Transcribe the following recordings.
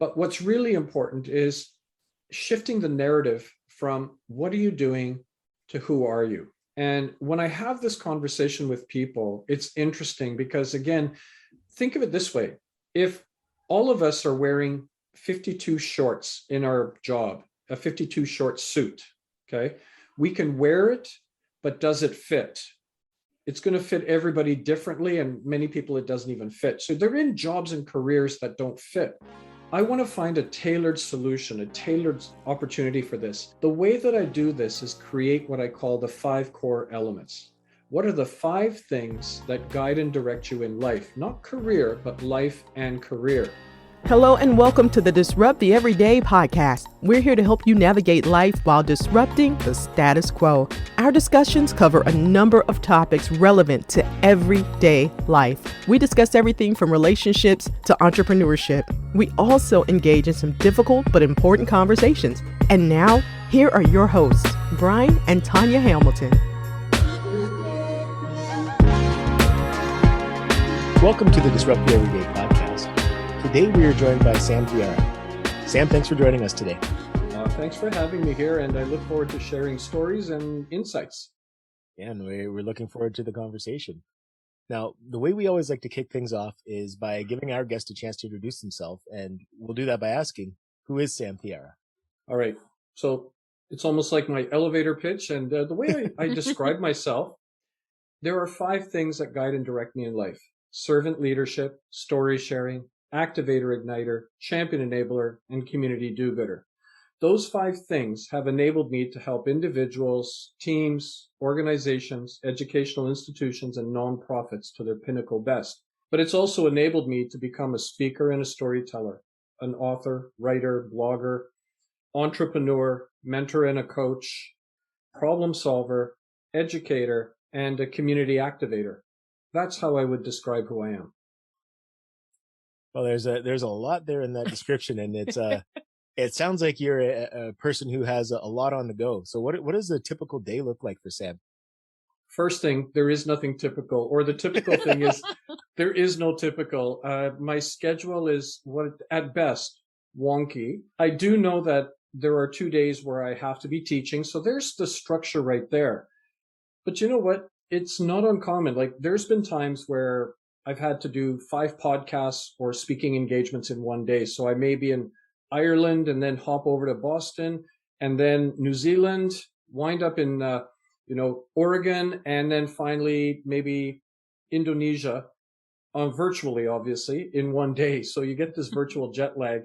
But what's really important is shifting the narrative from what are you doing to who are you? And when I have this conversation with people, it's interesting because, again, think of it this way. If all of us are wearing 52 shorts in our job, a 52 short suit, okay, we can wear it, but does it fit? It's going to fit everybody differently, and many people it doesn't even fit. So they're in jobs and careers that don't fit. I want to find a tailored solution, a tailored opportunity for this. The way that I do this is create what I call the 5 core elements. What are the 5 things that guide and direct you in life? Not career, but life and career. Hello and welcome to the Disrupt the Everyday podcast. We're here to help you navigate life while disrupting the status quo. Our discussions cover a number of topics relevant to everyday life. We discuss everything from relationships to entrepreneurship. We also engage in some difficult but important conversations. And now, here are your hosts, Brian and Tanya Hamilton. Welcome to the Disrupt the Everyday podcast. Today we are joined by Sam Thiara. Sam, thanks for joining us today. Thanks for having me here, and I look forward to sharing stories and insights. Yeah, and we're looking forward to the conversation. Now, the way we always like to kick things off is by giving our guest a chance to introduce himself, and we'll do that by asking, who is Sam Thiara? All right, so it's almost like my elevator pitch, and the way I describe myself, there are 5 things that guide and direct me in life: servant leadership, story sharing, activator igniter, champion enabler, and community do-gooder. Those 5 things have enabled me to help individuals, teams, organizations, educational institutions, and nonprofits to their pinnacle best. But it's also enabled me to become a speaker and a storyteller, an author, writer, blogger, entrepreneur, mentor and a coach, problem solver, educator, and a community activator. That's how I would describe who I am. Well, there's a lot there in that description, and it sounds like you're a person who has a lot on the go. So what does a typical day look like for Sam? First thing, there is nothing typical, or the typical thing is there is no typical. My schedule is at best wonky. I do know that there are 2 days where I have to be teaching, so there's the structure right there. But you know what? It's not uncommon. Like, there's been times where I've had to do 5 podcasts or speaking engagements in one day. So I may be in Ireland and then hop over to Boston and then New Zealand, wind up in, Oregon, and then finally maybe Indonesia, virtually, obviously, in one day. So you get this virtual jet lag.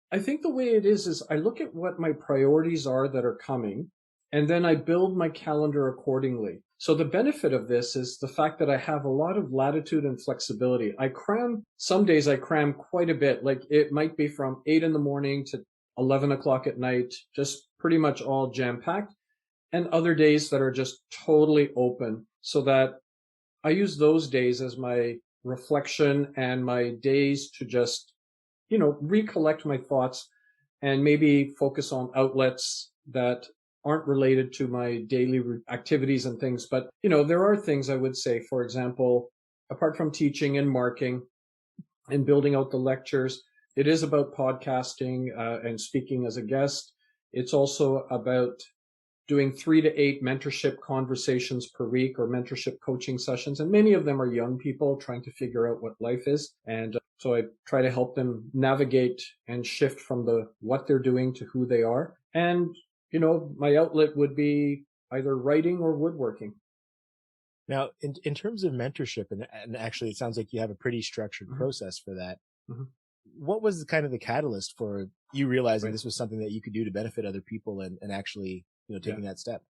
I think the way it is I look at what my priorities are that are coming, and then I build my calendar accordingly. So the benefit of this is the fact that I have a lot of latitude and flexibility. Some days I cram quite a bit. Like, it might be from 8 in the morning to 11 o'clock at night, just pretty much all jam-packed. And other days that are just totally open, so that I use those days as my reflection and my days to just, recollect my thoughts and maybe focus on outlets that aren't related to my daily activities and things. But, there are things I would say, for example, apart from teaching and marking and building out the lectures, it is about podcasting and speaking as a guest. It's also about doing 3 to 8 mentorship conversations per week, or mentorship coaching sessions. And many of them are young people trying to figure out what life is. And so I try to help them navigate and shift from what they're doing to who they are. And my outlet would be either writing or woodworking. Now, in terms of mentorship, and actually it sounds like you have a pretty structured process for that. Mm-hmm. What was kind of the catalyst for you realizing this was something that you could do to benefit other people and actually, taking that step?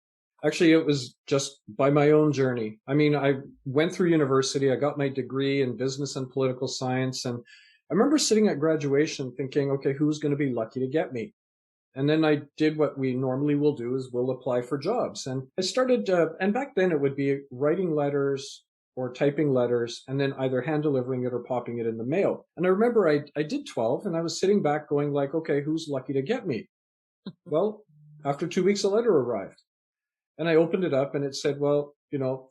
Actually, it was just by my own journey. I mean, I went through university. I got my degree in business and political science. And I remember sitting at graduation thinking, okay, who's going to be lucky to get me? And then I did what we normally will do, is we'll apply for jobs. And I started, and back then it would be writing letters or typing letters and then either hand delivering it or popping it in the mail. And I remember I did 12, and I was sitting back going like, okay, who's lucky to get me? Well, after 2 weeks, a letter arrived. And I opened it up and it said, well,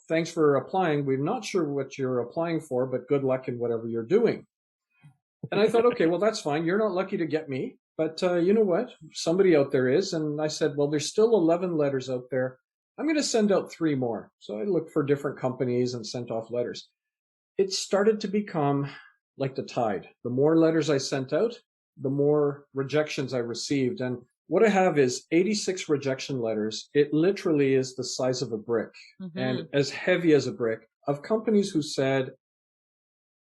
thanks for applying. We're not sure what you're applying for, but good luck in whatever you're doing. And I thought, okay, well, that's fine. You're not lucky to get me. But you know what? Somebody out there is. And I said, well, there's still 11 letters out there. I'm going to send out 3 more. So I looked for different companies and sent off letters. It started to become like the tide. The more letters I sent out, the more rejections I received. And what I have is 86 rejection letters. It literally is the size of a brick and as heavy as a brick of companies who said,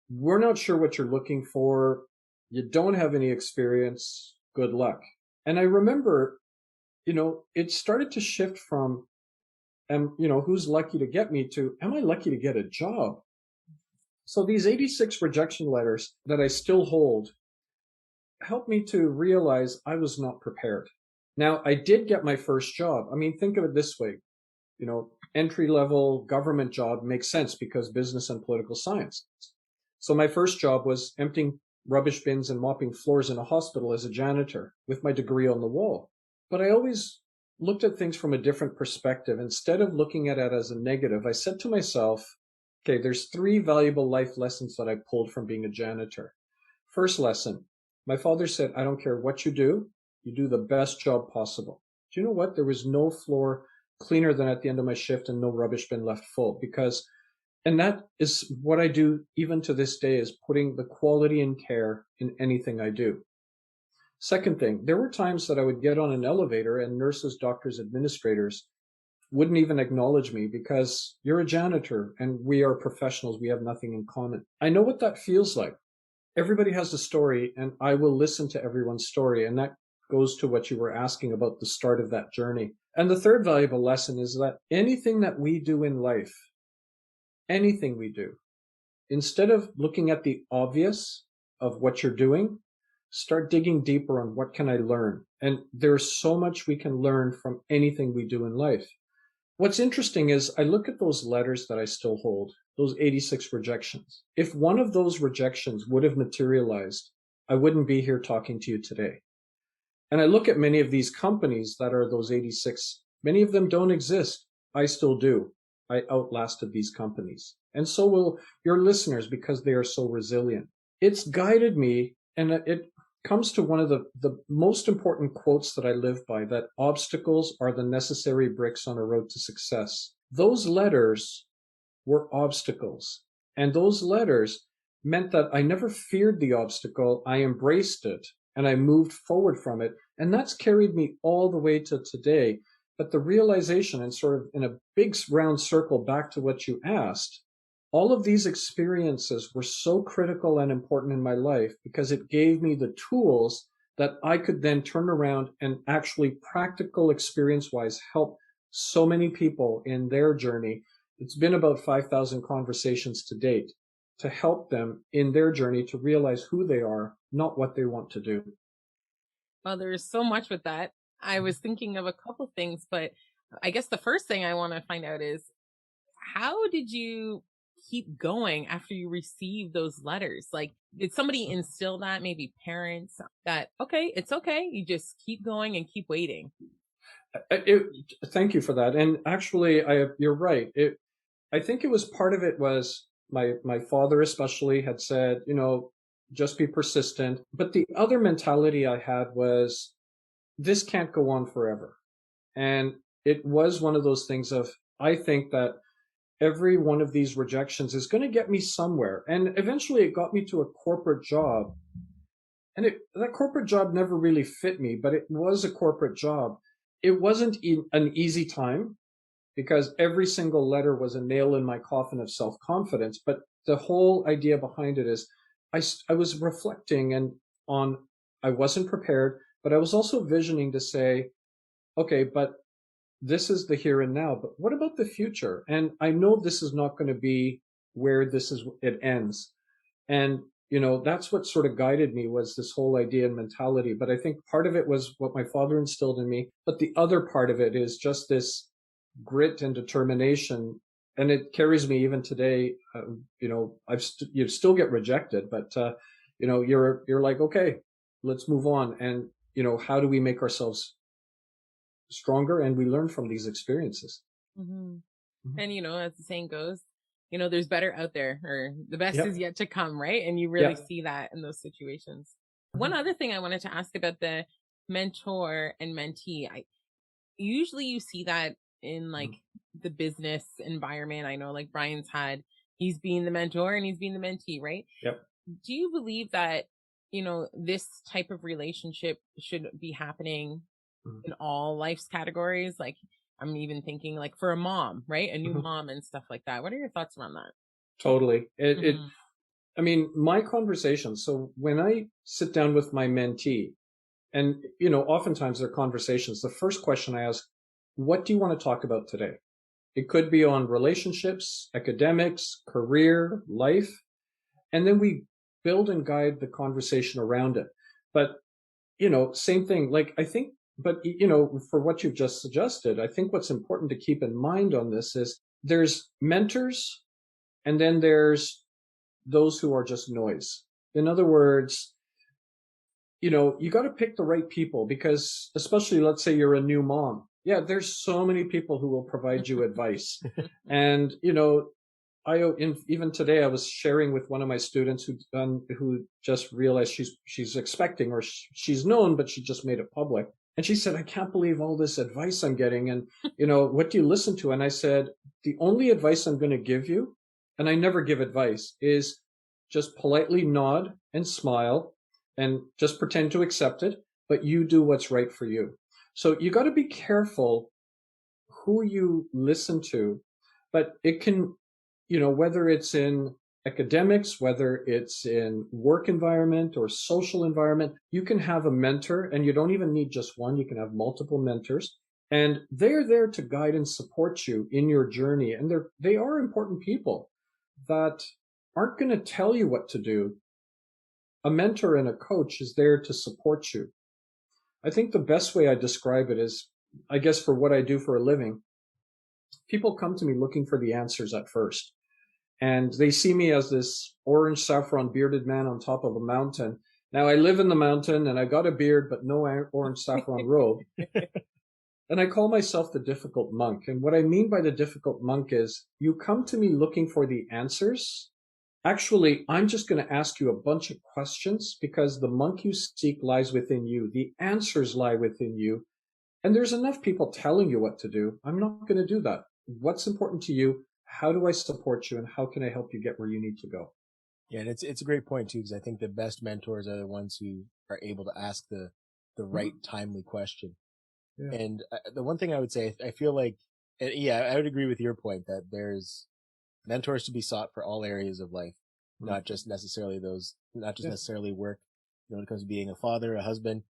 we're not sure what you're looking for. You don't have any experience. Good luck. And I remember, it started to shift from, who's lucky to get me to, am I lucky to get a job? So these 86 rejection letters that I still hold helped me to realize I was not prepared. Now, I did get my first job. I mean, think of it this way, entry-level government job makes sense because business and political science. So my first job was emptying rubbish bins and mopping floors in a hospital as a janitor with my degree on the wall. But I always looked at things from a different perspective. Instead of looking at it as a negative, I said to myself, okay, there's 3 valuable life lessons that I pulled from being a janitor. First lesson, my father said, I don't care what you do the best job possible. Do you know what? There was no floor cleaner than at the end of my shift and no rubbish bin left full and that is what I do even to this day, is putting the quality and care in anything I do. Second thing, there were times that I would get on an elevator and nurses, doctors, administrators wouldn't even acknowledge me because you're a janitor and we are professionals. We have nothing in common. I know what that feels like. Everybody has a story and I will listen to everyone's story. And that goes to what you were asking about the start of that journey. And the third valuable lesson is that anything that we do in life, anything we do, instead of looking at the obvious of what you're doing, start digging deeper on what can I learn. And there's so much we can learn from anything we do in life. What's interesting is I look at those letters that I still hold, those 86 rejections. If one of those rejections would have materialized, I wouldn't be here talking to you today. And I look at many of these companies that are those 86, many of them don't exist. I still do. I outlasted these companies. And so will your listeners because they are so resilient. It's guided me, and it comes to one of the most important quotes that I live by, that obstacles are the necessary bricks on a road to success. Those letters were obstacles. And those letters meant that I never feared the obstacle. I embraced it and I moved forward from it. And that's carried me all the way to today. But the realization, and sort of in a big round circle back to what you asked, all of these experiences were so critical and important in my life because it gave me the tools that I could then turn around and actually practical experience-wise help so many people in their journey. It's been about 5,000 conversations to date to help them in their journey to realize who they are, not what they want to do. Well, there's so much with that. I was thinking of a couple things, but I guess the first thing I want to find out is, how did you keep going after you received those letters? Like, did somebody instill that, maybe parents, that, okay, it's okay, you just keep going and keep waiting? Thank you for that. And actually, you're right. I think it was part of it was my father especially had said, just be persistent. But the other mentality I had was, this can't go on forever. And it was one of those things of, I think that every one of these rejections is going to get me somewhere. And eventually it got me to a corporate job. And that corporate job never really fit me, but it was a corporate job. It wasn't an easy time because every single letter was a nail in my coffin of self-confidence. But the whole idea behind it is I was reflecting I wasn't prepared, but I was also visioning to say, okay, but this is the here and now, but what about the future? And I know this is not going to be where it ends. And, that's what sort of guided me, was this whole idea and mentality. But I think part of it was what my father instilled in me. But the other part of it is just this grit and determination. And it carries me even today. You still get rejected, but, you're like, okay, let's move on. And, how do we make ourselves stronger? And we learn from these experiences. Mm-hmm. And, as the saying goes, there's better out there, or the best Yep. is yet to come, right? And you really Yep. see that in those situations. One other thing I wanted to ask about the mentor and mentee, usually you see that in like the business environment. I know like he's being the mentor and he's being the mentee, right? Yep. Do you believe that, this type of relationship should be happening in all life's categories? Like, I'm even thinking like for a mom, right? A new mom and stuff like that. What are your thoughts around that? Totally. I mean, my conversation. So when I sit down with my mentee, and, oftentimes they're conversations, the first question I ask, what do you want to talk about today? It could be on relationships, academics, career, life. And then we build and guide the conversation around it. But, same thing, like I think, but, for what you've just suggested, I think what's important to keep in mind on this is there's mentors, and then there's those who are just noise. In other words, you got to pick the right people, because especially, let's say you're a new mom. Yeah, there's so many people who will provide you advice. And, even today I was sharing with one of my students who just realized she's expecting, or she's known, but she just made it public. And she said, I can't believe all this advice I'm getting. And, what do you listen to? And I said, the only advice I'm going to give you, and I never give advice, is just politely nod and smile and just pretend to accept it, but you do what's right for you. So you got to be careful who you listen to, but it can, whether it's in academics, whether it's in work environment or social environment, you can have a mentor, and you don't even need just one. You can have multiple mentors, and they're there to guide and support you in your journey. And they are important people that aren't going to tell you what to do. A mentor and a coach is there to support you. I think the best way I describe it is, I guess for what I do for a living, people come to me looking for the answers at first. And they see me as this orange saffron bearded man on top of a mountain. Now I live in the mountain and I got a beard, but no orange saffron robe. And I call myself the difficult monk. And what I mean by the difficult monk is, you come to me looking for the answers. Actually, I'm just going to ask you a bunch of questions, because the monk you seek lies within you. The answers lie within you. And there's enough people telling you what to do. I'm not going to do that. What's important to you? How do I support you? And how can I help you get where you need to go? Yeah, and it's a great point too, because I think the best mentors are the ones who are able to ask the right timely question. Yeah. And the one thing I would say, I feel like, I would agree with your point that there's mentors to be sought for all areas of life, not just necessarily necessarily work. When it comes to being a father, a husband,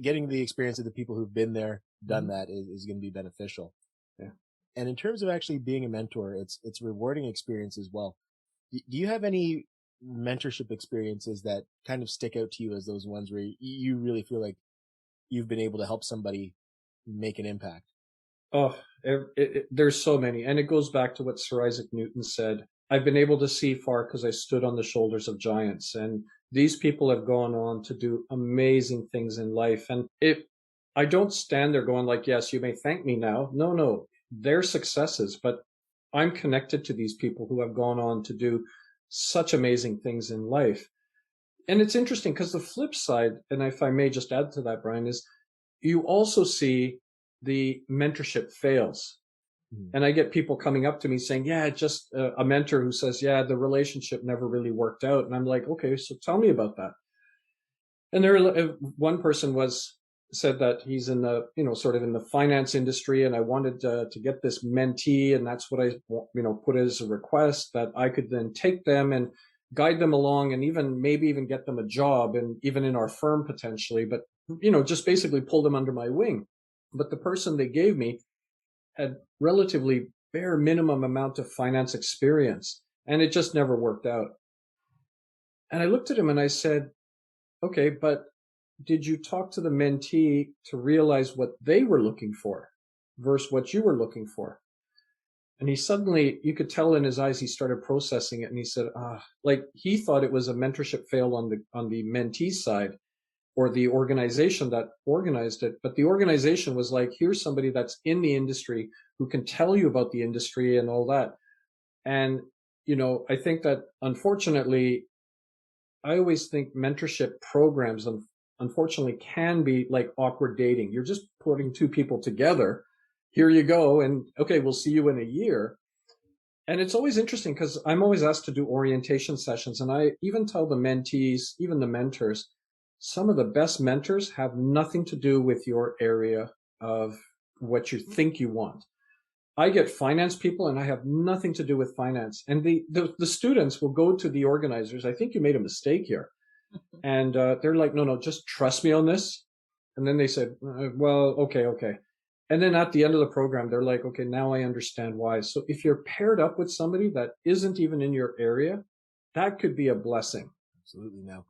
getting the experience of the people who've been there, done that is going to be beneficial. Yeah. And in terms of actually being a mentor, it's a rewarding experience as well. Do you have any mentorship experiences that kind of stick out to you as those ones where you really feel like you've been able to help somebody make an impact? Oh, there's so many. And it goes back to what Sir Isaac Newton said. I've been able to see far because I stood on the shoulders of giants. And these people have gone on to do amazing things in life. And I don't stand there going like, yes, you may thank me now. No, they're successes. But I'm connected to these people who have gone on to do such amazing things in life. And it's interesting because the flip side, and if I may just add to that, Brian, is you also see the mentorship fails. And I get people coming up to me saying, yeah, just a mentor who says, yeah, the relationship never really worked out. And I'm like, okay, so tell me about that. And one person said that he's in the, sort of in the finance industry, and I wanted to get this mentee, and that's what I, put as a request, that I could then take them and guide them along, and maybe even get them a job, and even in our firm potentially, but, just basically pull them under my wing. But the person they gave me had relatively bare minimum amount of finance experience, and it just never worked out. And I looked at him and I said, okay, but did you talk to the mentee to realize what they were looking for versus what you were looking for? And he suddenly, you could tell in his eyes, he started processing it, and he said, like he thought it was a mentorship fail on the mentee side, or the organization that organized it. But the organization was like, here's somebody that's in the industry who can tell you about the industry and all that. And, I think that unfortunately, I always think mentorship programs, unfortunately, can be like awkward dating. You're just putting two people together. Here you go. And okay, we'll see you in a year. And it's always interesting because I'm always asked to do orientation sessions. And I even tell the mentees, even the mentors, some of the best mentors have nothing to do with your area of what you think you want. I get finance people and I have nothing to do with finance. And the students will go to the organizers. I think you made a mistake here. And they're like, no, just trust me on this. And then they said, well, okay. And then at the end of the program, they're like, okay, now I understand why. So if you're paired up with somebody that isn't even in your area, that could be a blessing. Absolutely. Now,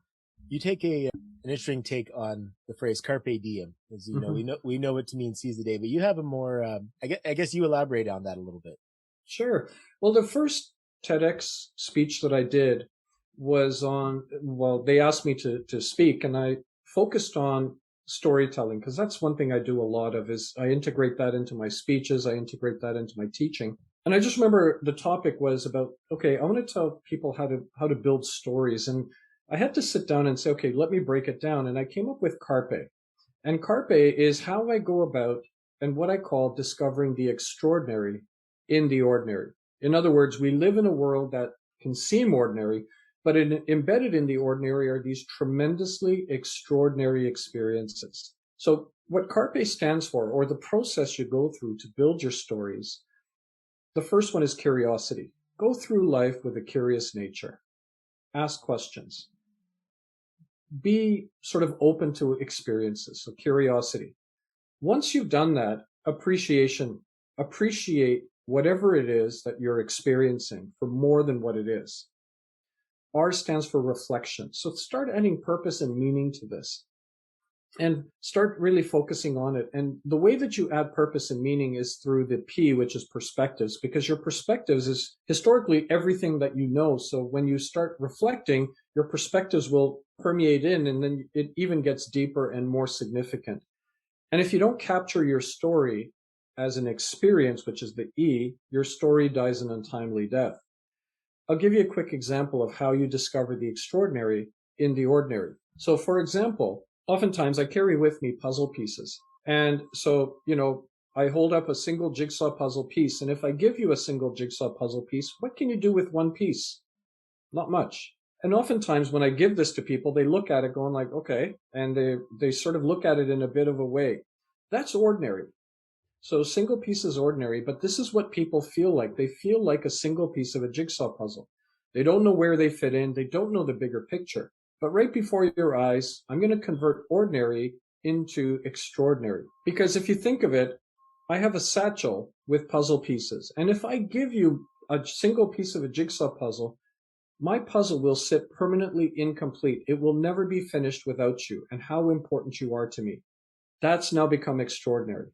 you take an interesting take on the phrase carpe diem. As you know, we know what to mean seize the day, but you have a more, I guess you elaborate on that a little bit. Sure. Well, the first TEDx speech that I did was they asked me to speak, and I focused on storytelling, because that's one thing I do a lot of, is I integrate that into my speeches. I integrate that into my teaching. And I just remember the topic was about, okay, I want to tell people how to build stories. And I had to sit down and say, okay, let me break it down. And I came up with carpe. And carpe is how I go about and what I call discovering the extraordinary in the ordinary. In other words, we live in a world that can seem ordinary, but embedded in the ordinary are these tremendously extraordinary experiences. So what carpe stands for, or the process you go through to build your stories, the first one is curiosity. Go through life with a curious nature. Ask questions. Be sort of open to experiences, so curiosity. Once you've done that, appreciation. Appreciate whatever it is that you're experiencing for more than what it is. R stands for reflection. So start adding purpose and meaning to this and start really focusing on it. And the way that you add purpose and meaning is through the P, which is perspectives, because your perspectives is historically everything that you know. So when you start reflecting, your perspectives will permeate in, and then it even gets deeper and more significant. And if you don't capture your story as an experience, which is the E, your story dies an untimely death. I'll give you a quick example of how you discover the extraordinary in the ordinary. So for example, oftentimes I carry with me puzzle pieces. And so, I hold up a single jigsaw puzzle piece. And if I give you a single jigsaw puzzle piece, what can you do with one piece? Not much. And oftentimes when I give this to people, they look at it going like, okay, and they sort of look at it in a bit of a way. That's ordinary. So single piece is ordinary, but this is what people feel like. They feel like a single piece of a jigsaw puzzle. They don't know where they fit in. They don't know the bigger picture. But right before your eyes, I'm going to convert ordinary into extraordinary. Because if you think of it, I have a satchel with puzzle pieces. And if I give you a single piece of a jigsaw puzzle, my puzzle will sit permanently incomplete. It will never be finished without you and how important you are to me. That's now become extraordinary.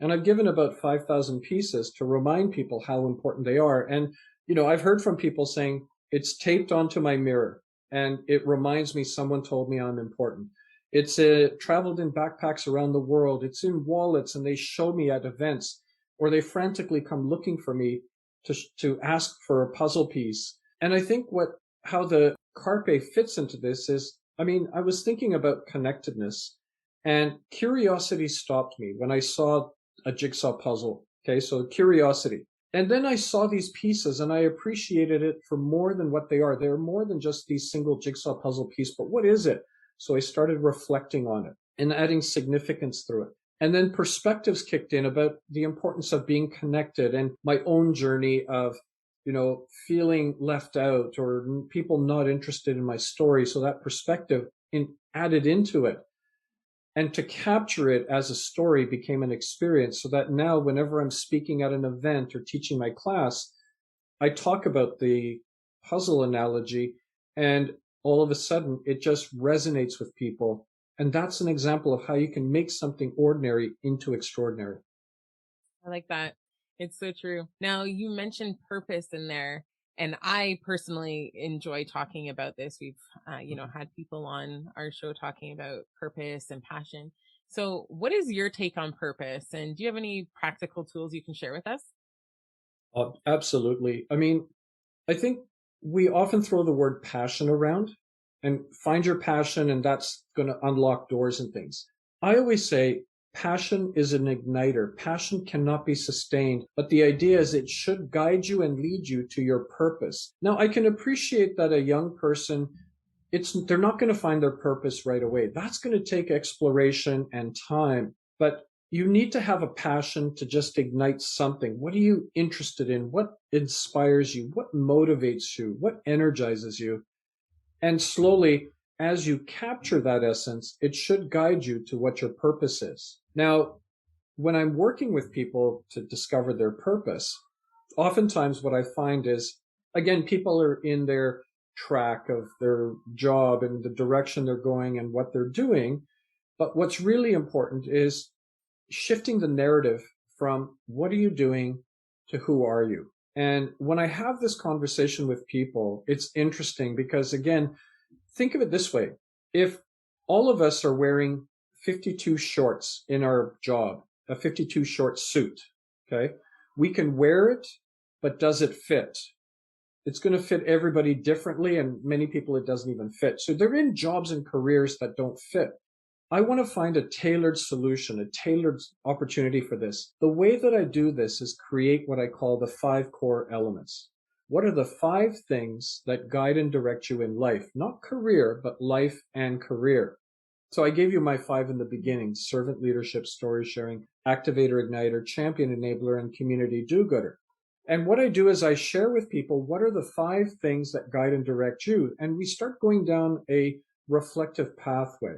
And I've given about 5,000 pieces to remind people how important they are. And, I've heard from people saying it's taped onto my mirror and it reminds me someone told me I'm important. It's traveled in backpacks around the world. It's in wallets and they show me at events, or they frantically come looking for me to ask for a puzzle piece. And I think how the carpe fits into this is, I was thinking about connectedness, and curiosity stopped me when I saw a jigsaw puzzle. Okay, so curiosity. And then I saw these pieces and I appreciated it for more than what they are. They're more than just these single jigsaw puzzle piece, but what is it? So I started reflecting on it and adding significance through it. And then perspectives kicked in about the importance of being connected and my own journey of, feeling left out or people not interested in my story. So that perspective added into it. And to capture it as a story became an experience, so that now whenever I'm speaking at an event or teaching my class, I talk about the puzzle analogy and all of a sudden it just resonates with people. And that's an example of how you can make something ordinary into extraordinary. I like that. It's so true. Now, you mentioned purpose in there, and I personally enjoy talking about this. We've, had people on our show talking about purpose and passion. So what is your take on purpose? And do you have any practical tools you can share with us? Absolutely. I think we often throw the word passion around and find your passion, and that's going to unlock doors and things. I always say passion is an igniter. Passion cannot be sustained, but the idea is it should guide you and lead you to your purpose. Now, I can appreciate that a young person, they're not going to find their purpose right away. That's going to take exploration and time, but you need to have a passion to just ignite something. What are you interested in? What inspires you? What motivates you? What energizes you? And slowly, as you capture that essence, it should guide you to what your purpose is. Now, when I'm working with people to discover their purpose, oftentimes what I find is, again, people are in their track of their job and the direction they're going and what they're doing. But what's really important is shifting the narrative from what are you doing to who are you? And when I have this conversation with people, it's interesting because, again, think of it this way. If all of us are wearing 52 shorts in our job, a 52 short suit, okay, we can wear it, but does it fit? It's going to fit everybody differently, and many people it doesn't even fit. So they're in jobs and careers that don't fit. I want to find a tailored solution, a tailored opportunity for this. The way that I do this is create what I call the 5 core elements. What are the 5 things that guide and direct you in life? Not career, but life and career. So I gave you my 5 in the beginning: servant leadership, story sharing, activator, igniter, champion, enabler, and community do-gooder. And what I do is I share with people what are the 5 things that guide and direct you. And we start going down a reflective pathway.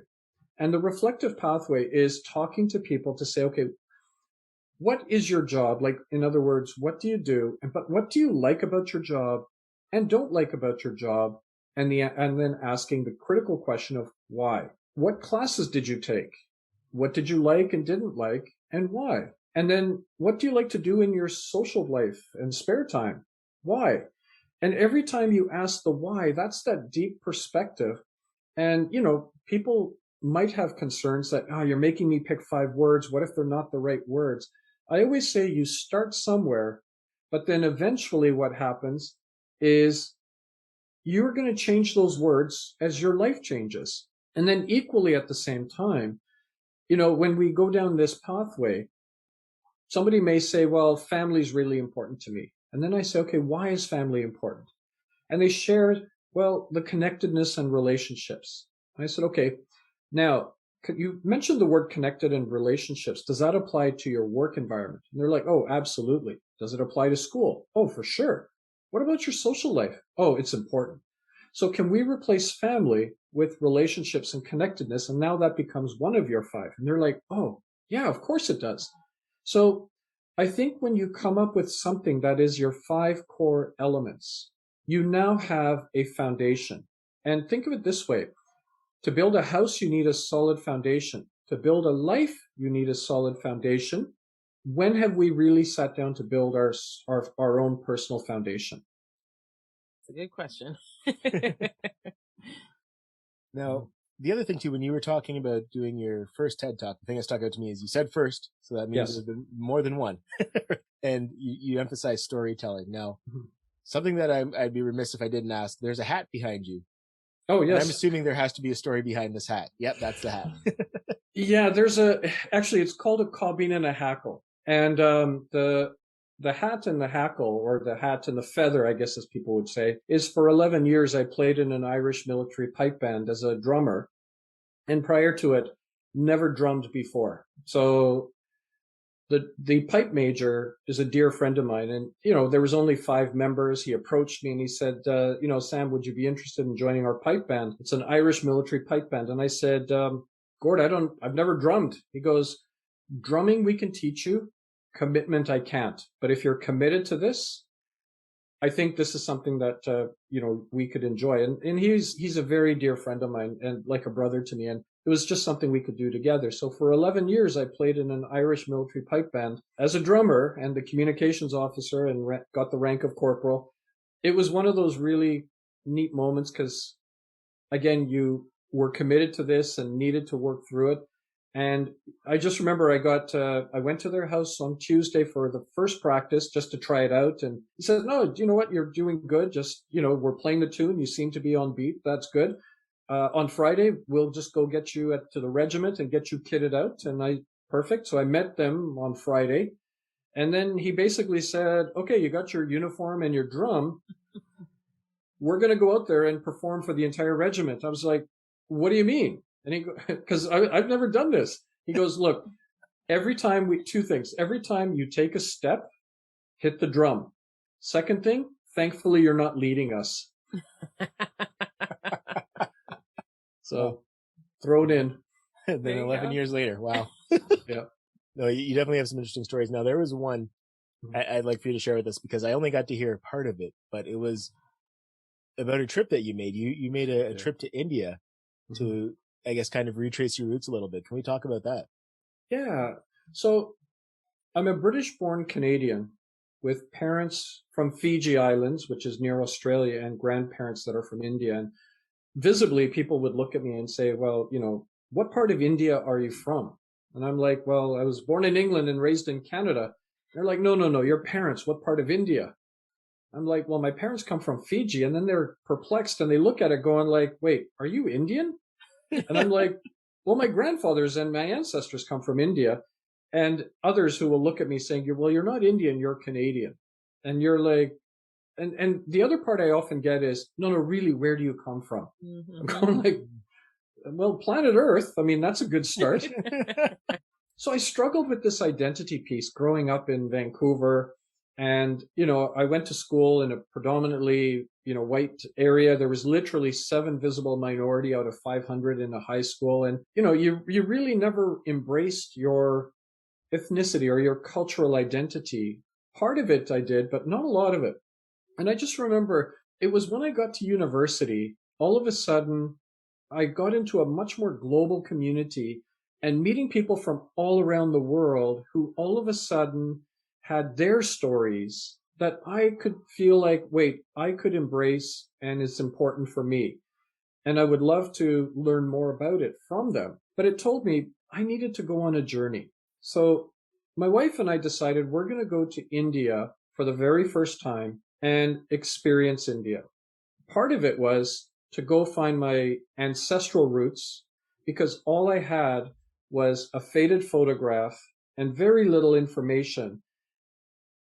And the reflective pathway is talking to people to say, okay, what is your job? Like, in other words, what do you do? But what do you like about your job and don't like about your job? And then asking the critical question of why. What classes did you take? What did you like and didn't like, and why? And then what do you like to do in your social life and spare time? Why? And every time you ask the why, that's that deep perspective. And, people might have concerns that, you're making me pick 5 words. What if they're not the right words? I always say you start somewhere, but then eventually what happens is you're going to change those words as your life changes. And then equally at the same time, when we go down this pathway, somebody may say, well, family is really important to me. And then I say, okay, why is family important? And they share, well, the connectedness and relationships. And I said, okay, now, you mentioned the word connected and relationships. Does that apply to your work environment? And they're like, oh, absolutely. Does it apply to school? Oh, for sure. What about your social life? Oh, it's important. So can we replace family with relationships and connectedness? And now that becomes one of your 5. And they're like, oh, yeah, of course it does. So I think when you come up with something that is your 5 core elements, you now have a foundation. And think of it this way. To build a house, you need a solid foundation. To build a life, you need a solid foundation. When have we really sat down to build our own personal foundation? It's a good question. Now, the other thing too, when you were talking about doing your first TED Talk, the thing that stuck out to me is you said first, so that means there's been more than one. And you emphasize storytelling. Now, something that I'd be remiss if I didn't ask, there's a hat behind you. Oh, yes. And I'm assuming there has to be a story behind this hat. Yep, that's the hat. Yeah, actually, it's called a cobbing and a hackle. And the hat and the hackle, or the hat and the feather, I guess as people would say, is for 11 years I played in an Irish military pipe band as a drummer. And prior to it, never drummed before. So the pipe major is a dear friend of mine, and there was only 5 members. He approached me and he said, Sam, would you be interested in joining our pipe band? It's an Irish military pipe band. And I said, Gord, I've never drummed. He goes, drumming we can teach you, commitment I can't. But if you're committed to this, I think this is something that we could enjoy. And he's a very dear friend of mine and like a brother to me. And it was just something we could do together. So for 11 years, I played in an Irish military pipe band as a drummer and the communications officer, and got the rank of corporal. It was one of those really neat moments because, again, you were committed to this and needed to work through it. And I just remember I went to their house on Tuesday for the first practice just to try it out. And he said, no, you know what? You're doing good. Just, we're playing the tune. You seem to be on beat. That's good. On Friday, we'll just go get you to the regiment and get you kitted out. And perfect. So I met them on Friday. And then he basically said, okay, you got your uniform and your drum. We're going to go out there and perform for the entire regiment. I was like, what do you mean? And because I've never done this. He goes, look, two things. Every time you take a step, hit the drum. Second thing, thankfully, you're not leading us. So throw it in. Then 11 years later. Wow. Yeah. No, you definitely have some interesting stories. Now, there was one I'd like for you to share with us because I only got to hear part of it, but it was about a trip that you made. You made a trip to India to, I guess, kind of retrace your roots a little bit. Can we talk about that? Yeah. So I'm a British-born Canadian with parents from Fiji Islands, which is near Australia, and grandparents that are from India. And visibly, people would look at me and say, well, what part of India are you from? And I'm like, well, I was born in England and raised in Canada. They're like, no, your parents, what part of India? I'm like, well, my parents come from Fiji. And then they're perplexed and they look at it going like, wait, are you Indian? And I'm like, well, my grandfathers and my ancestors come from India. And others who will look at me saying, well, you're not Indian, you're Canadian. And you're like, and the other part I often get is, no, really, where do you come from? I'm going like, well, planet Earth. I mean, that's a good start. So I struggled with this identity piece growing up in Vancouver. And, I went to school in a predominantly, white area. There was literally 7 visible minority out of 500 in a high school. And, you really never embraced your ethnicity or your cultural identity. Part of it I did, but not a lot of it. And I just remember it was when I got to university, all of a sudden, I got into a much more global community and meeting people from all around the world who all of a sudden had their stories that I could feel like, wait, I could embrace and it's important for me. And I would love to learn more about it from them. But it told me I needed to go on a journey. So my wife and I decided we're going to go to India for the very first time and experience India. Part of it was to go find my ancestral roots because all I had was a faded photograph and very little information.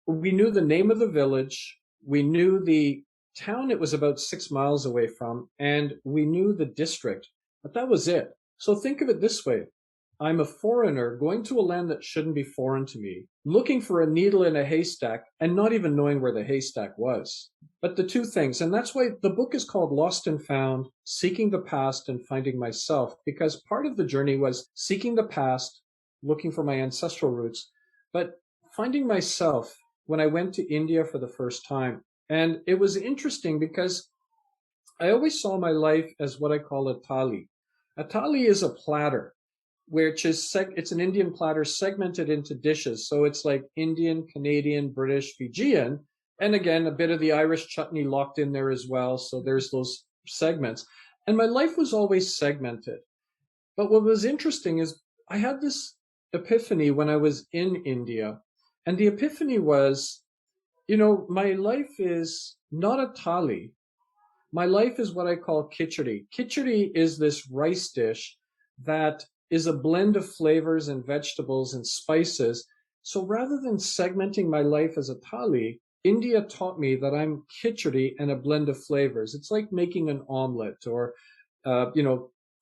We knew the name of the village, we knew the town it was about 6 miles away from, and we knew the district, but that was it. So think of it this way. I'm a foreigner going to a land that shouldn't be foreign to me, looking for a needle in a haystack and not even knowing where the haystack was. But the two things, and that's why the book is called Lost and Found, Seeking the Past and Finding Myself, because part of the journey was seeking the past, looking for my ancestral roots, but finding myself when I went to India for the first time. And it was interesting because I always saw my life as what I call a thali. A thali is a platter, which is it's an Indian platter segmented into dishes. So it's like Indian, Canadian, British, Fijian, and again, a bit of the Irish chutney locked in there as well. So there's those segments. And my life was always segmented. But what was interesting is I had this epiphany when I was in India. And the epiphany was, my life is not a thali. My life is what I call khichdi. Khichdi is this rice dish that is a blend of flavors and vegetables and spices. So rather than segmenting my life as a thali, India taught me that I'm khichdi and a blend of flavors. It's like making an omelet or,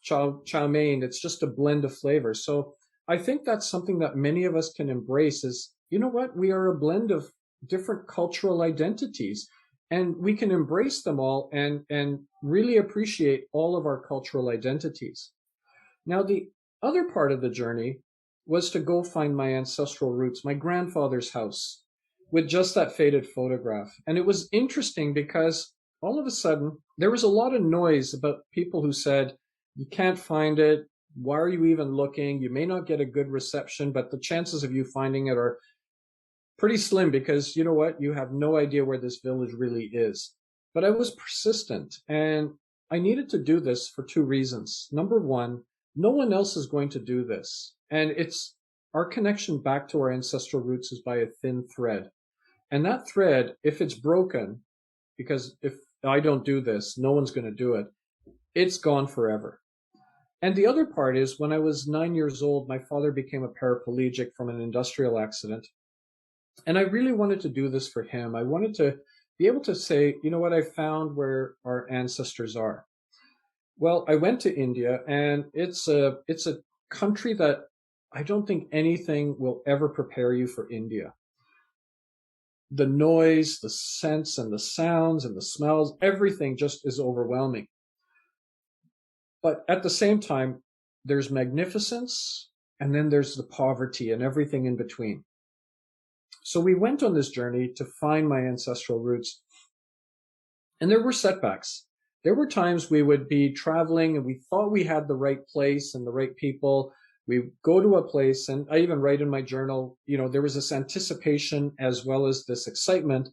chow mein. It's just a blend of flavors. So I think that's something that many of us can embrace is, you know what? We are a blend of different cultural identities and we can embrace them all and really appreciate all of our cultural identities. Now, the other part of the journey was to go find my ancestral roots, my grandfather's house, with just that faded photograph. And it was interesting because all of a sudden, there was a lot of noise about people who said, you can't find it. Why are you even looking? You may not get a good reception, but the chances of you finding it are pretty slim because you know what? You have no idea where this village really is. But I was persistent and I needed to do this for 2 reasons. Number one, No one else is going to do this. And it's our connection back to our ancestral roots is by a thin thread. And that thread, if it's broken, because if I don't do this, no one's going to do it, it's gone forever. And the other part is when I was 9 years old, my father became a paraplegic from an industrial accident. And I really wanted to do this for him. I wanted to be able to say, you know what, I found where our ancestors are. Well, I went to India, and it's a country that I don't think anything will ever prepare you for India. The noise, the scents and the sounds and the smells, everything just is overwhelming. But at the same time, there's magnificence, and then there's the poverty and everything in between. So we went on this journey to find my ancestral roots. And there were setbacks. There were times we would be traveling and we thought we had the right place and the right people. We go to a place, and I even write in my journal, there was this anticipation as well as this excitement.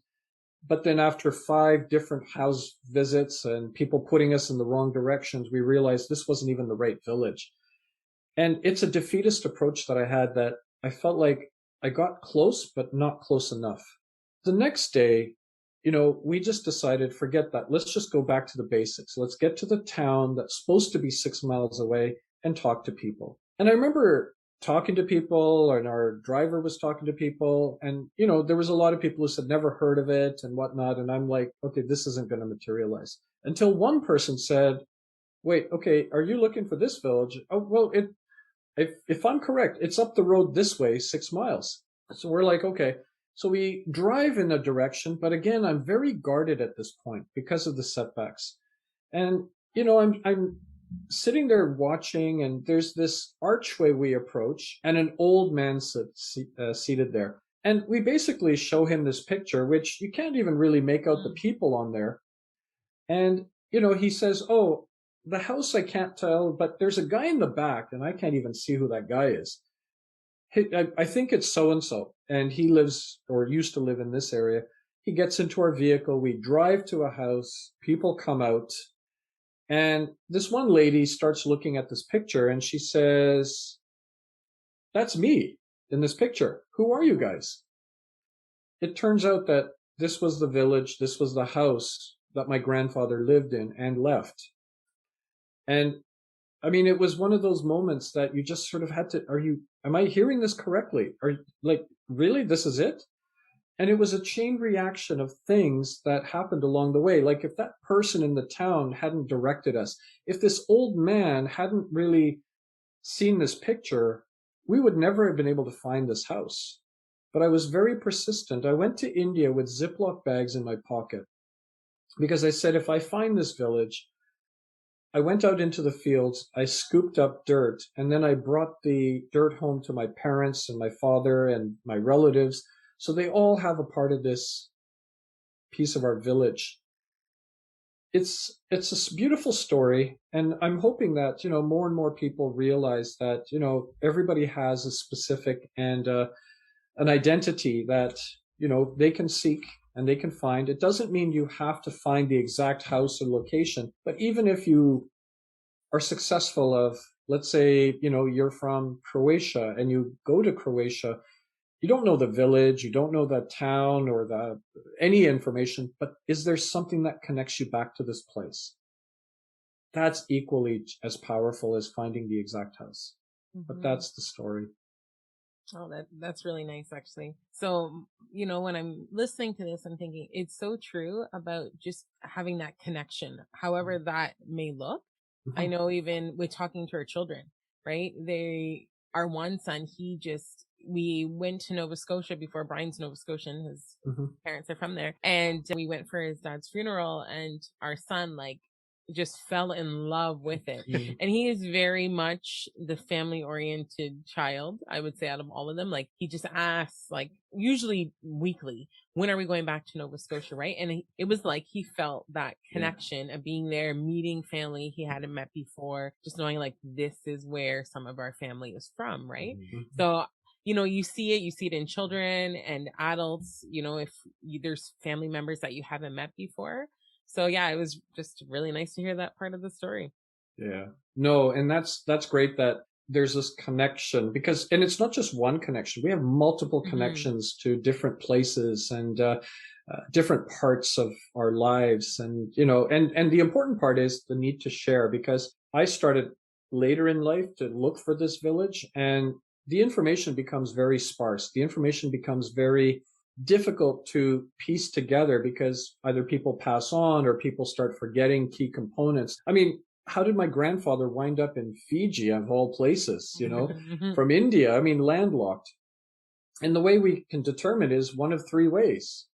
But then after 5 different house visits and people putting us in the wrong directions, we realized this wasn't even the right village. And it's a defeatist approach that I had, that I felt like I got close, but not close enough. The next day, we just decided, forget that. Let's just go back to the basics. Let's get to the town that's supposed to be 6 miles away and talk to people. And I remember talking to people, and our driver was talking to people, and there was a lot of people who said never heard of it and whatnot, and I'm like, okay, this isn't going to materialize, until one person said, wait, okay, are you looking for this village? Oh, well, if I'm correct, it's up the road this way 6 miles. So we're like, okay. So we drive in a direction, but again, I'm very guarded at this point because of the setbacks. And I'm sitting there watching, and there's this archway we approach, and an old man seated there. And we basically show him this picture, which you can't even really make out the people on there. And, he says, oh, the house I can't tell, but there's a guy in the back, and I can't even see who that guy is. I think it's so-and-so, and he lives or used to live in this area. He gets into our vehicle. We drive to a house. People come out. And this one lady starts looking at this picture, and she says, that's me in this picture. Who are you guys? It turns out that this was the village, this was the house that my grandfather lived in and left. And I mean, it was one of those moments that you just sort of had to, am I hearing this correctly? Really, this is it? And it was a chain reaction of things that happened along the way. Like if that person in the town hadn't directed us, if this old man hadn't really seen this picture, we would never have been able to find this house. But I was very persistent. I went to India with Ziploc bags in my pocket because I said, if I find this village, I went out into the fields, I scooped up dirt, and then I brought the dirt home to my parents and my father and my relatives. So they all have a part of this piece of our village. It's a beautiful story, and I'm hoping that, more and more people realize that, everybody has a specific and an identity that, they can seek and they can find. It doesn't mean you have to find the exact house or location, but even if you are successful of, let's say, you're from Croatia and you go to Croatia, you don't know the village, you don't know the town or any information, but is there something that connects you back to this place? That's equally as powerful as finding the exact house. Mm-hmm. But that's the story. Oh, that's really nice, actually. So, when I'm listening to this, I'm thinking it's so true about just having that connection, however that may look. Mm-hmm. I know even with talking to our children, right? Our one son, we went to Nova Scotia before. Brian's Nova Scotian. His parents are from there. And we went for his dad's funeral, and our son, just fell in love with it. Mm-hmm. And he is very much the family oriented child, I would say, out of all of them. He just asks, usually weekly, when are we going back to Nova Scotia, right? And it was he felt that connection of being there, meeting family he hadn't met before, just knowing this is where some of our family is from, right? Mm-hmm. So, you see it in children and adults, if there's family members that you haven't met before. So yeah, it was just really nice to hear that part of the story. Yeah. No, and that's great that there's this connection because, and it's not just one connection. We have multiple connections to different places and different parts of our lives. And, and the important part is the need to share, because I started later in life to look for this village, and the information becomes very sparse. The information becomes very difficult to piece together because either people pass on or people start forgetting key components. I mean, how did my grandfather wind up in Fiji, of all places, from India? I mean, landlocked. And the way we can determine is one of three ways.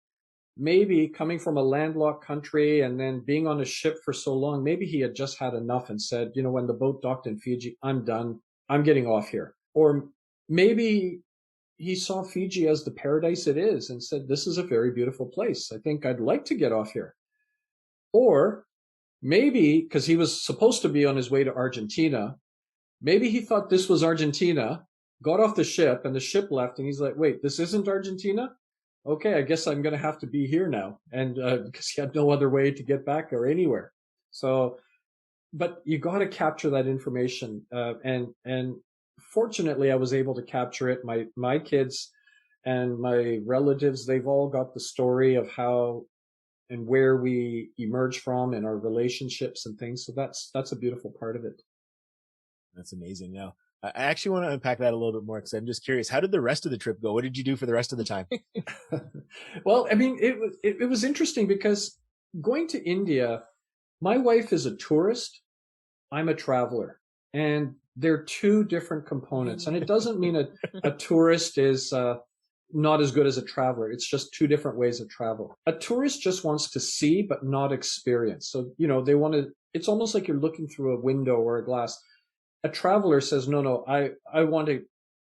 Maybe coming from a landlocked country and then being on a ship for so long, maybe he had just had enough and said, when the boat docked in Fiji, I'm done. I'm getting off here. Or maybe he saw Fiji as the paradise it is and said, this is a very beautiful place. I think I'd like to get off here. Or maybe, because he was supposed to be on his way to Argentina, maybe he thought this was Argentina, got off the ship, and the ship left, and he's like, wait, this isn't Argentina? Okay, I guess I'm going to have to be here now. And because he had no other way to get back or anywhere. So, but you got to capture that information. And fortunately, I was able to capture it. My kids and my relatives, they've all got the story of how and where we emerge from and our relationships and things. So that's a beautiful part of it. That's amazing. Now, I actually want to unpack that a little bit more because I'm just curious. How did the rest of the trip go? What did you do for the rest of the time? Well, I mean, it was interesting because going to India, my wife is a tourist. I'm a traveler, and they're two different components. And it doesn't mean a tourist is not as good as a traveler. It's just two different ways of travel. A tourist just wants to see, but not experience. So, they want to, it's almost like you're looking through a window or a glass. A traveler says, no, I want to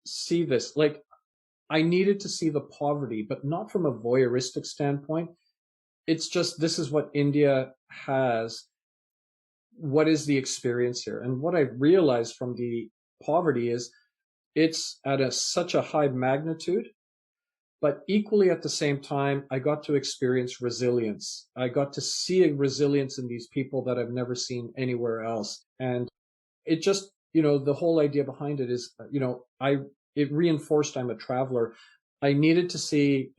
see this. Like, I needed to see the poverty, but not from a voyeuristic standpoint. It's just, this is what India has. What is the experience here? And what I realized from the poverty is it's at such a high magnitude, but equally at the same time, I got to experience resilience. I got to see a resilience in these people that I've never seen anywhere else. And it just, the whole idea behind it is, it reinforced I'm a traveler. I needed to see,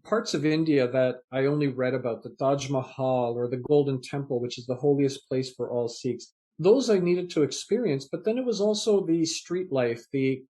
parts of India that I only read about, the Taj Mahal or the Golden Temple, which is the holiest place for all Sikhs. Those I needed to experience, but then it was also the street life, the,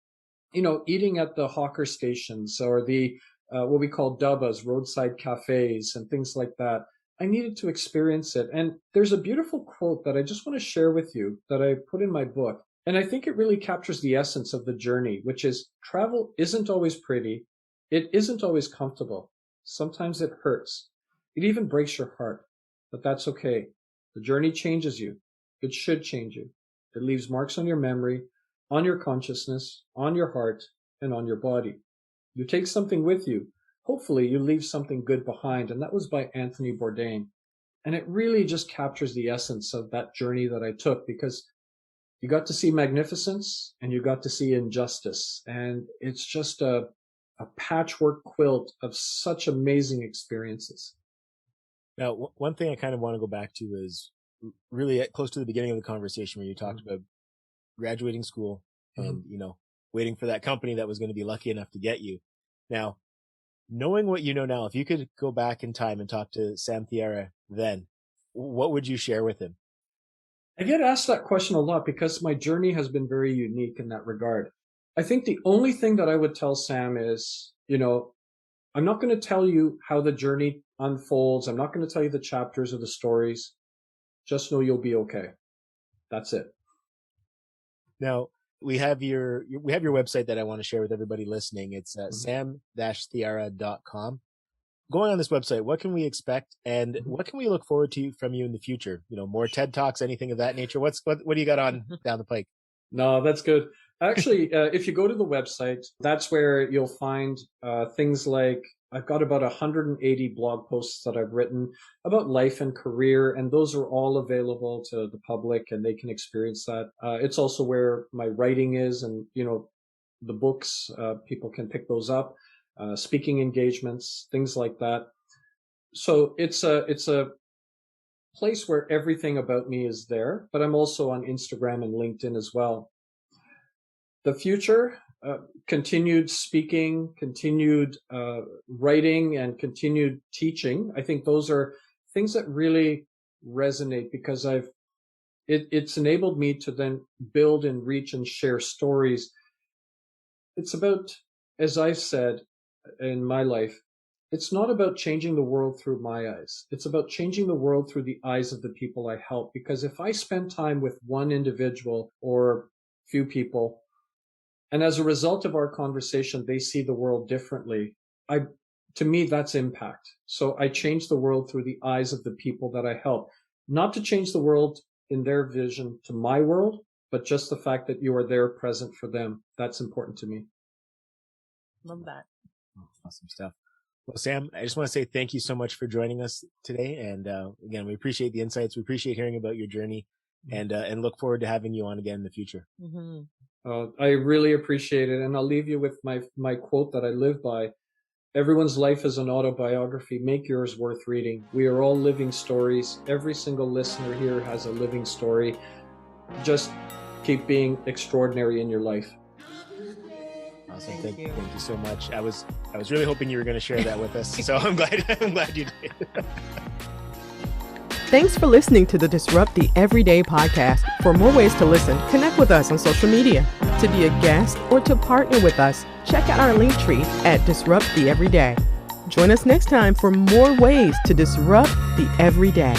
eating at the hawker stations or the, what we call dabbas, roadside cafes and things like that. I needed to experience it. And there's a beautiful quote that I just want to share with you that I put in my book. And I think it really captures the essence of the journey, which is travel isn't always pretty. It isn't always comfortable. Sometimes it hurts. It even breaks your heart, but that's okay. The journey changes you. It should change you. It leaves marks on your memory, on your consciousness, on your heart, and on your body. You take something with you. Hopefully you leave something good behind. And that was by Anthony Bourdain. And it really just captures the essence of that journey that I took, because you got to see magnificence and you got to see injustice. And it's just a patchwork quilt of such amazing experiences. Now, one thing I kind of want to go back to is really close to the beginning of the conversation where you talked about graduating school and, waiting for that company that was going to be lucky enough to get you. Now, knowing what you know now, if you could go back in time and talk to Sam Thiara then, what would you share with him? I get asked that question a lot because my journey has been very unique in that regard. I think the only thing that I would tell Sam is, I'm not going to tell you how the journey unfolds. I'm not going to tell you the chapters or the stories. Just know you'll be okay. That's it. Now, we have your website that I want to share with everybody listening. It's sam-thiara.com. Going on this website, what can we expect and what can we look forward to from you in the future? More TED Talks, anything of that nature? What do you got on down the pike? No, that's good. Actually, if you go to the website, that's where you'll find things like I've got about 180 blog posts that I've written about life and career, and those are all available to the public and they can experience that. It's also where my writing is and, the books, people can pick those up, speaking engagements, things like that. So it's a place where everything about me is there, but I'm also on Instagram and LinkedIn as well. The future, continued speaking, continued writing, and continued teaching. I think those are things that really resonate because it's enabled me to then build and reach and share stories. It's about, as I've said in my life, it's not about changing the world through my eyes. It's about changing the world through the eyes of the people I help. Because if I spend time with one individual or few people, and as a result of our conversation, they see the world differently, to me, that's impact. So I change the world through the eyes of the people that I help. Not to change the world in their vision to my world, but just the fact that you are there present for them. That's important to me. Love that. Awesome stuff. Well, Sam, I just want to say thank you so much for joining us today. And again, we appreciate the insights. We appreciate hearing about your journey and look forward to having you on again in the future. Mm-hmm. I really appreciate it. And I'll leave you with my quote that I live by. Everyone's life is an autobiography. Make yours worth reading. We are all living stories. Every single listener here has a living story. Just keep being extraordinary in your life. Awesome. Thank you so much. I was really hoping you were going to share that with us. So I'm glad you did. Thanks for listening to the Disrupt the Everyday podcast. For more ways to listen, connect with us on social media. To be a guest or to partner with us, check out our link tree at Disrupt the Everyday. Join us next time for more ways to disrupt the everyday.